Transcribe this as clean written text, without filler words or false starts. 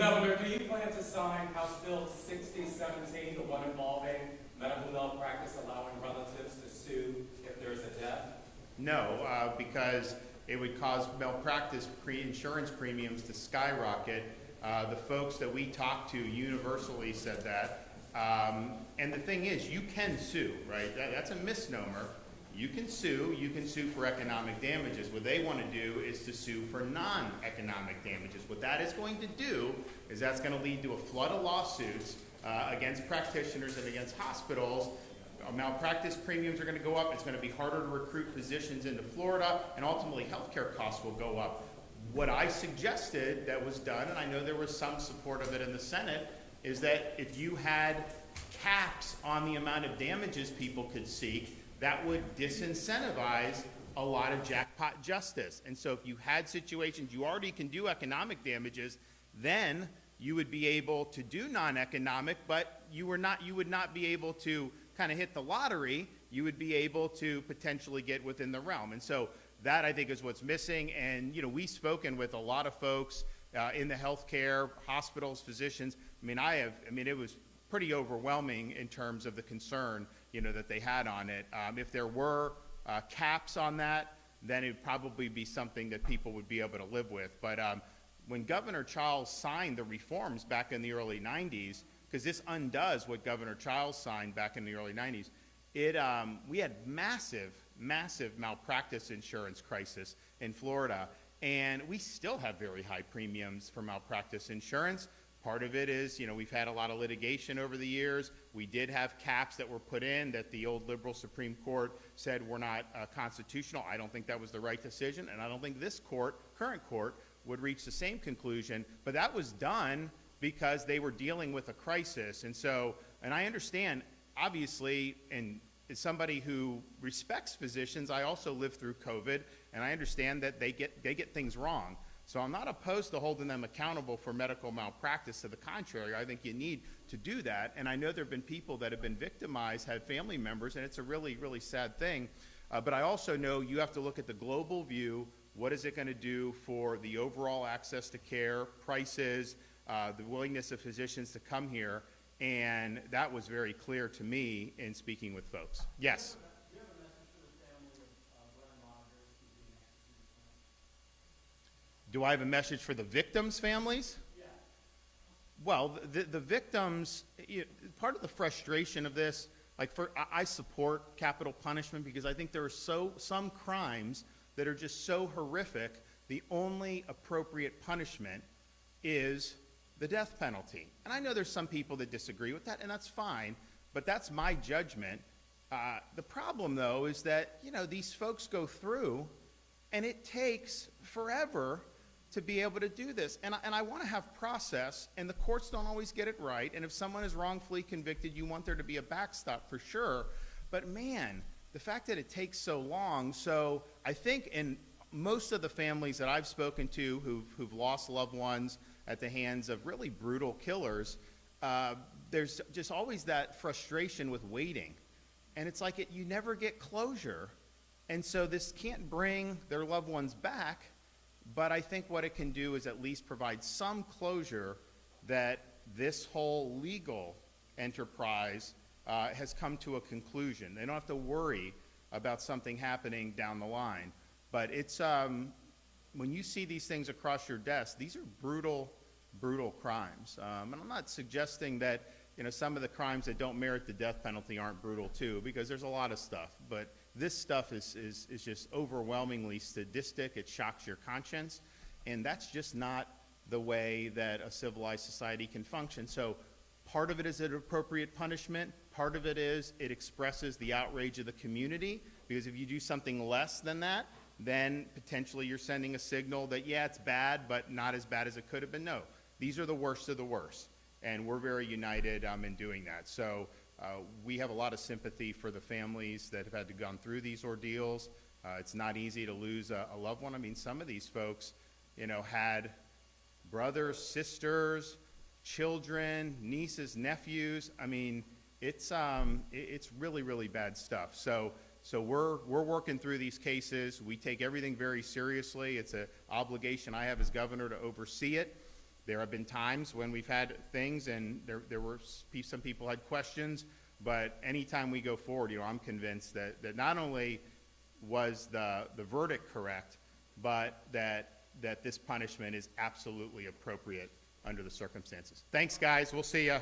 Governor, do you plan to sign House Bill 6017, the one involving medical malpractice allowing relatives to sue if there's a death? No, because it would cause malpractice insurance premiums to skyrocket. The folks that we talked to universally said that. And the thing is, you can sue, right? That's a misnomer. You can sue for economic damages. What they want to do is to sue for non-economic damages. What that is going to do is that's going to lead to a flood of lawsuits against practitioners and against hospitals. Malpractice premiums are going to go up. It's going to be harder to recruit physicians into Florida, and ultimately healthcare costs will go up. What I suggested that was done, and I know there was some support of it in the Senate, is that if you had caps on the amount of damages people could seek, that would disincentivize a lot of jackpot justice. And so if you had situations, you already can do economic damages, then you would be able to do non-economic, but you would not be able to kind of hit the lottery. You would be able to potentially get within the realm. And so that, I think, is what's missing. And, we've spoken with a lot of folks in the healthcare, hospitals, physicians. It was pretty overwhelming in terms of the concern, that they had on it. If there were caps on that, then it would probably be something that people would be able to live with. But when Governor Charles signed the reforms back in the early 90s, because this undoes what Governor Charles signed back in the early 90s, we had massive malpractice insurance crisis in Florida, and we still have very high premiums for malpractice insurance. Part of it is, we've had a lot of litigation over the years. We did have caps that were put in that the old liberal Supreme Court said were not constitutional. I don't think that was the right decision, and I don't think this current court, would reach the same conclusion. But that was done because they were dealing with a crisis. And I understand, obviously, and as somebody who respects physicians, I also lived through COVID, and I understand that they get things wrong. So I'm not opposed to holding them accountable for medical malpractice. To the contrary, I think you need to do that. And I know there have been people that have been victimized, had family members, and it's a really, really sad thing. But I also know you have to look at the global view. What is it going to do for the overall access to care, prices, the willingness of physicians to come here? And that was very clear to me in speaking with folks. Yes? Do I have a message for the victims' families? Yeah. Well, the victims, part of the frustration of this, I support capital punishment because I think there are some crimes that are just so horrific, the only appropriate punishment is the death penalty. And I know there's some people that disagree with that, and that's fine, but that's my judgment. The problem, though, is that, these folks go through, and it takes forever to be able to do this. And I want to have process, and the courts don't always get it right. And if someone is wrongfully convicted, you want there to be a backstop for sure. But man, the fact that it takes so long, so I think in most of the families that I've spoken to who've lost loved ones at the hands of really brutal killers, there's just always that frustration with waiting. And it's like you never get closure. And so this can't bring their loved ones back. But I think what it can do is at least provide some closure that this whole legal enterprise has come to a conclusion. They don't have to worry about something happening down the line. But it's when you see these things across your desk, these are brutal crimes. And I'm not suggesting that some of the crimes that don't merit the death penalty aren't brutal too, because there's a lot of stuff. But this stuff is just overwhelmingly sadistic. It shocks your conscience. And that's just not the way that a civilized society can function. So part of it is an appropriate punishment. Part of it is it expresses the outrage of the community. Because if you do something less than that, then potentially you're sending a signal that, yeah, it's bad, but not as bad as it could have been. No, these are the worst of the worst. And we're very united in doing that. So we have a lot of sympathy for the families that have had to gone through these ordeals. It's not easy to lose a loved one. I mean, some of these folks, had brothers, sisters, children, nieces, nephews. I mean, it's really, really bad stuff. So we're working through these cases. We take everything very seriously. It's an obligation I have as governor to oversee it. There have been times when we've had things and there were some people had questions, but anytime we go forward, I'm convinced that not only was the verdict correct, but that this punishment is absolutely appropriate under the circumstances. Thanks, guys. We'll see you.